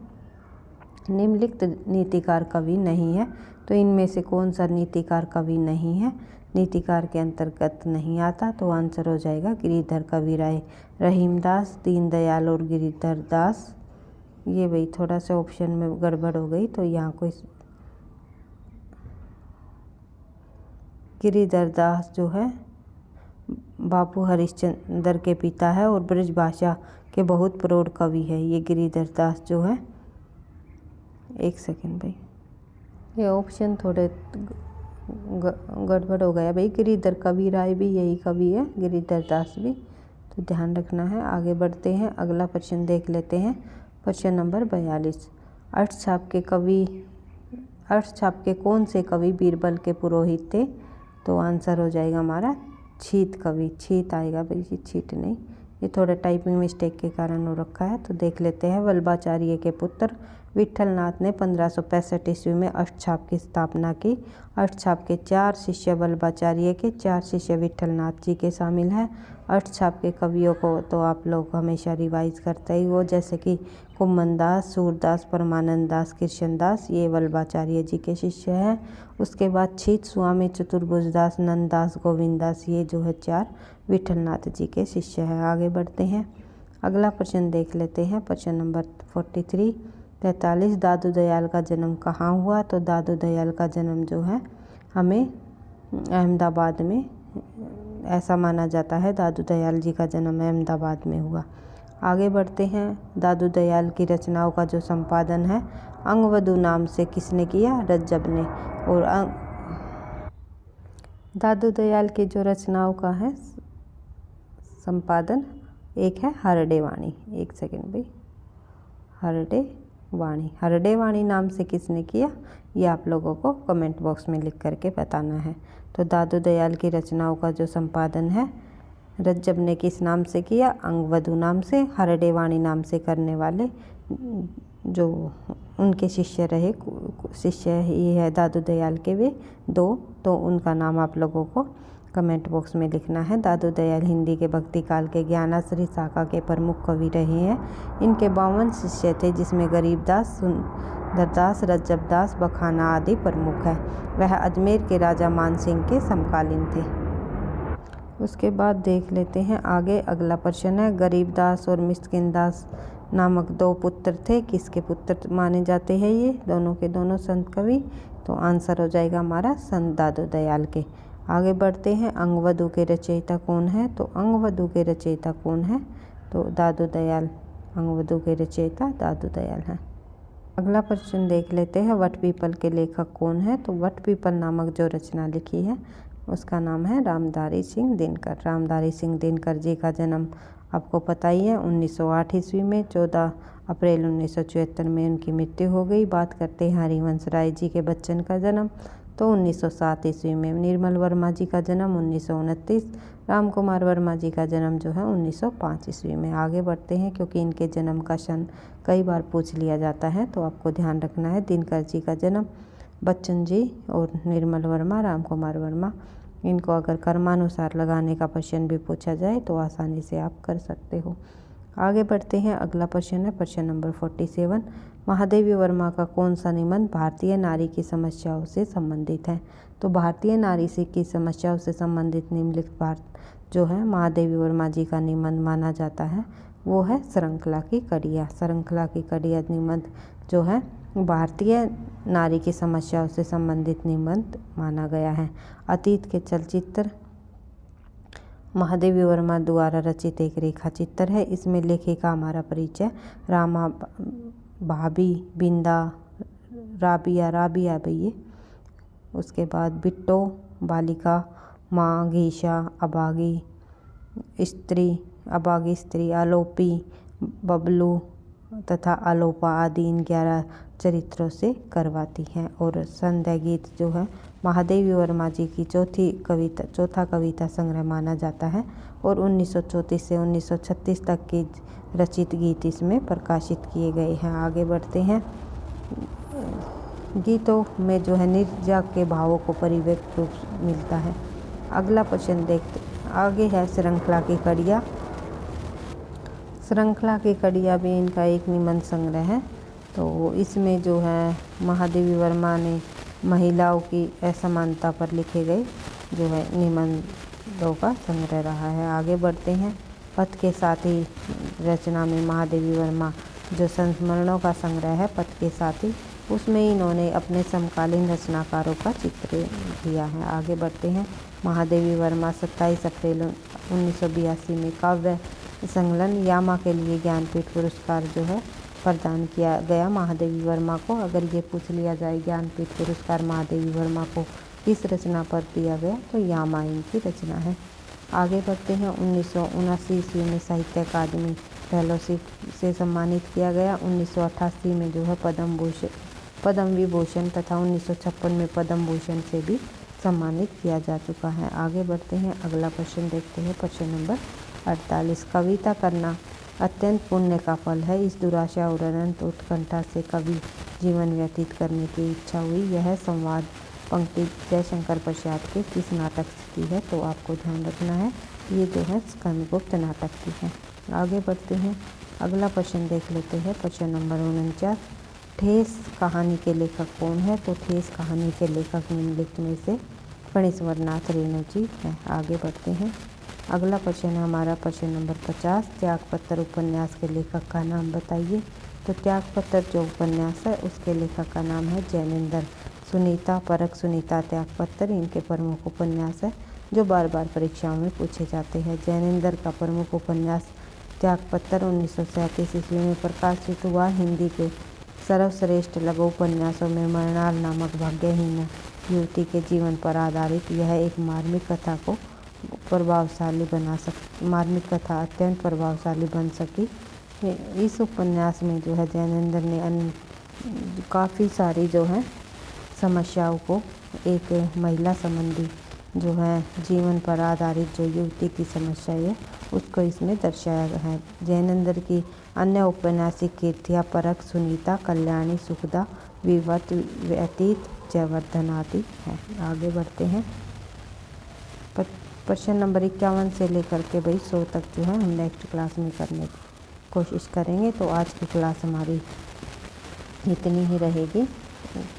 निम्नलिखित नीतिकार कवि नहीं है, तो इनमें से कौन सा नीतिकार कवि नहीं है? नीतिकार के अंतर्गत नहीं आता। तो आंसर हो जाएगा गिरिधर कविराय, रहीमदास, दीनदयाल और गिरिधर दास। ये भाई थोड़ा सा ऑप्शन में गड़बड़ हो गई, तो यहाँ कोई गिरिधर दास जो है बापू हरिश्चंद्र के पिता है और ब्रज भाषा के बहुत प्रौढ़ कवि है। ये गिरिधर दास जो है, एक सेकंड भाई, ये ऑप्शन थोड़े गड़बड़ हो गया भाई। गिरिधर कविराय भी यही कवि है, गिरिधर दास भी, तो ध्यान रखना है। आगे बढ़ते हैं। अगला प्रश्न देख लेते हैं। प्रश्न नंबर 42। अष्टछाप के कौन से कवि बीरबल के पुरोहित थे? तो आंसर हो जाएगा हमारा छीत कवि। छीत आएगा भाई, छीट नहीं, ये थोड़ा टाइपिंग मिस्टेक के कारण हो रखा है। तो देख लेते हैं। वल्लभाचार्य के पुत्र विट्ठलनाथ ने 1565 ईस्वी में अष्टछाप की स्थापना की। अष्टछाप के 4 शिष्य वल्लभाचार्य के, 4 शिष्य विट्ठलनाथ जी के शामिल हैं। अष्टछाप के कवियों को तो आप लोग हमेशा रिवाइज करते ही हो, जैसे कि कुम्मन दास, सूरदास, परमानंद दास, कृष्ण दास, ये वल्लभाचार्य जी के शिष्य हैं। उसके बाद छीत, स्वामी चतुर्भुज दास, नंददास, गोविंद दास, ये जो है 4 विट्ठलनाथ जी के शिष्य हैं। आगे बढ़ते हैं। अगला प्रश्न देख लेते हैं। प्रश्न नंबर 43। दादू दयाल का जन्म कहाँ हुआ? तो दादू दयाल का जन्म जो है हमें अहमदाबाद में ऐसा माना जाता है दादू दयाल जी का जन्म अहमदाबाद में हुआ। आगे बढ़ते हैं। दादू दयाल की रचनाओं का जो संपादन है अंगवधु नाम से किसने किया? रज्जब ने। और दादू दयाल की जो रचनाओं का है संपादन, एक है हरडे वाणी। एक सेकंड भाई, हरडे वाणी नाम से किसने किया? ये आप लोगों को कमेंट बॉक्स में लिख करके बताना है। तो दादू दयाल की रचनाओं का जो संपादन है रज्जब ने किस नाम से किया? अंगवधु नाम से। हरडे वाणी नाम से करने वाले जो उनके शिष्य ये है दादू दयाल के वे 2, तो उनका नाम आप लोगों को कमेंट बॉक्स में लिखना है। दादू दयाल हिंदी के भक्ति काल के ज्ञानाश्री शाखा के प्रमुख कवि रहे हैं। इनके 52 शिष्य थे, जिसमें गरीबदास, सुंदरदास, रज्जबदास, बखाना आदि प्रमुख है। वह अजमेर के राजा मानसिंह के समकालीन थे। उसके बाद देख लेते हैं आगे। अगला प्रश्न है, गरीबदास और मिस्किनदास नामक 2 पुत्र थे, किसके पुत्र माने जाते हैं? ये दोनों के दोनों संत कवि। तो आंसर हो जाएगा हमारा संत दादू दयाल के। आगे बढ़ते हैं। अंगवधु के रचयिता कौन है? तो अंगवधु के रचयिता कौन है? तो दादू दयाल। अंगवधु के रचयिता दादू दयाल हैं। अगला प्रश्न देख लेते हैं, वट पीपल के लेखक कौन है? तो वट पीपल नामक जो रचना लिखी है उसका नाम है रामधारी सिंह दिनकर। रामधारी सिंह दिनकर जी का जन्म आपको पता ही है 1908 ईस्वी में। 14 अप्रैल 1974 में उनकी मृत्यु हो गई। बात करते हैं हरिवंश राय जी के बच्चन का जन्म, तो 1907 ईस्वी में। निर्मल वर्मा जी का जन्म 1929। राम कुमार वर्मा जी का जन्म जो है 1905 ईस्वी में। आगे बढ़ते हैं, क्योंकि इनके जन्म का सन कई बार पूछ लिया जाता है, तो आपको ध्यान रखना है। दिनकर जी का जन्म, बच्चन जी और निर्मल वर्मा, राम कुमार वर्मा, इनको अगर कर्मानुसार लगाने का प्रश्न भी पूछा जाए तो आसानी से आप कर सकते हो। आगे बढ़ते हैं। अगला प्रश्न है प्रश्न नंबर 47। महादेवी वर्मा का कौन सा निबंध भारतीय नारी की समस्याओं से संबंधित है? तो भारतीय नारी की समस्याओं से संबंधित निम्नलिखित जो है महादेवी वर्मा जी का निबंध माना जाता है वो है श्रृंखला की कड़ियाँ। श्रृंखला की कड़ियाँ निबंध जो है भारतीय नारी की समस्याओं से संबंधित निबंध माना गया है। अतीत के चलचित्र महादेवी वर्मा द्वारा रचित एक रेखा चित्र है। इसमें लेखिका हमारा परिचय रामा भाभी, बिंदा, राबिया भैया, उसके बाद बिट्टो, बालिका, माँ, गीशा, अभागी स्त्री, आलोपी, बबलू तथा आलोपा आदि इन 11 चरित्रों से करवाती हैं। और संध्या गीत जो है महादेवी वर्मा जी की चौथा कविता संग्रह माना जाता है और 1934 से 1936 तक के रचित गीत इसमें प्रकाशित किए गए हैं। आगे बढ़ते हैं। गीतों में जो है निर्जा के भावों को परिव्यक्त रूप मिलता है। अगला प्रश्न देखते आगे है श्रृंखला की कड़ियाँ। श्रृंखला की कड़ियाँ भी इनका एक निबंध संग्रह है। तो इसमें जो है महादेवी वर्मा ने महिलाओं की असमानता पर लिखे गए जो है निबंधों का संग्रह रहा है। आगे बढ़ते हैं। पथ के साथी रचना में महादेवी वर्मा जो संस्मरणों का संग्रह है पथ के साथी, उसमें इन्होंने अपने समकालीन रचनाकारों का चित्र दिया है। आगे बढ़ते हैं। महादेवी वर्मा 27 अप्रैल 1982 में काव्य संकलन यामा के लिए ज्ञानपीठ पुरस्कार जो है प्रदान किया गया महादेवी वर्मा को। अगर ये पूछ लिया जाए ज्ञानपीठ पुरस्कार महादेवी वर्मा को किस रचना पर दिया गया, तो यामा इनकी रचना है। आगे बढ़ते हैं। 1979 ईस्वी में साहित्य अकादमी फेलोशिप से सम्मानित किया गया। 1988 में जो है पद्म विभूषण तथा 1956 में पद्म भूषण से भी सम्मानित किया जा चुका है। आगे बढ़ते हैं। अगला प्रश्न देखते हैं प्रश्न नंबर 48। कविता करना अत्यंत पुण्य का फल है। इस दुराशा और अनंत उत्कंठा से कवि जीवन व्यतीत करने की इच्छा हुई। यह संवाद पंक्ति जयशंकर प्रसाद के किस नाटक की है? तो आपको ध्यान रखना है ये जो है स्कंदगुप्त नाटक की है। आगे बढ़ते हैं। अगला प्रश्न देख लेते हैं प्रश्न नंबर 49। ठेस कहानी के लेखक कौन है? तो ठेस कहानी के लेखक निम्नलिखित में से फणीश्वरनाथ रेणु जी हैं। आगे बढ़ते हैं। अगला प्रश्न है हमारा प्रश्न नंबर 50। त्यागपत्र उपन्यास के लेखक का नाम बताइए। तो त्यागपत्र जो उपन्यास है उसके लेखक का नाम है जैनेंद्र। सुनीता, परख सुनीता, त्यागपत्र इनके प्रमुख उपन्यास है। जो बार बार परीक्षाओं में पूछे जाते हैं। जैनेंद्र का प्रमुख उपन्यास त्यागपत्र 1937 ईस्वी में प्रकाशित हुआ। हिंदी के सर्वश्रेष्ठ लघु उपन्यासों में मरणाल नामक भाग्यहीन युवती के जीवन पर आधारित यह एक मार्मिक कथा अत्यंत प्रभावशाली बन सकी। इस उपन्यास में जो है जैनेंद्र ने काफ़ी सारी जो है समस्याओं को, एक महिला संबंधी जो है जीवन पर आधारित जो युवती की समस्या है उसको इसमें दर्शाया गया है। जैनेंद्र की अन्य औपन्यासिक कृतियाँ परख, सुनीता, कल्याणी, सुखदा, विवत, व्यतीत, जयवर्धन आदि है। आगे बढ़ते हैं। प्रश्न नंबर 51 से लेकर के 100 तक जो है हम नेक्स्ट क्लास में करने की कोशिश करेंगे। तो आज की क्लास हमारी इतनी ही रहेगी।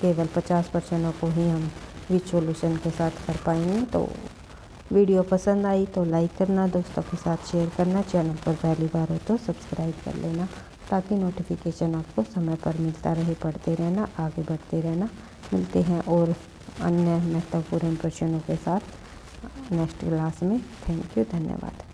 केवल 50 प्रश्नों को ही हम विद सॉल्यूशन के साथ कर पाएंगे। तो वीडियो पसंद आई तो लाइक करना, दोस्तों के साथ शेयर करना, चैनल पर पहली बार हो तो सब्सक्राइब कर लेना ताकि नोटिफिकेशन आपको समय पर मिलता रहे। पढ़ते रहना, आगे बढ़ते रहना। मिलते हैं और अन्य महत्वपूर्ण प्रश्नों के साथ नेक्स्ट क्लास में। थैंक यू, धन्यवाद।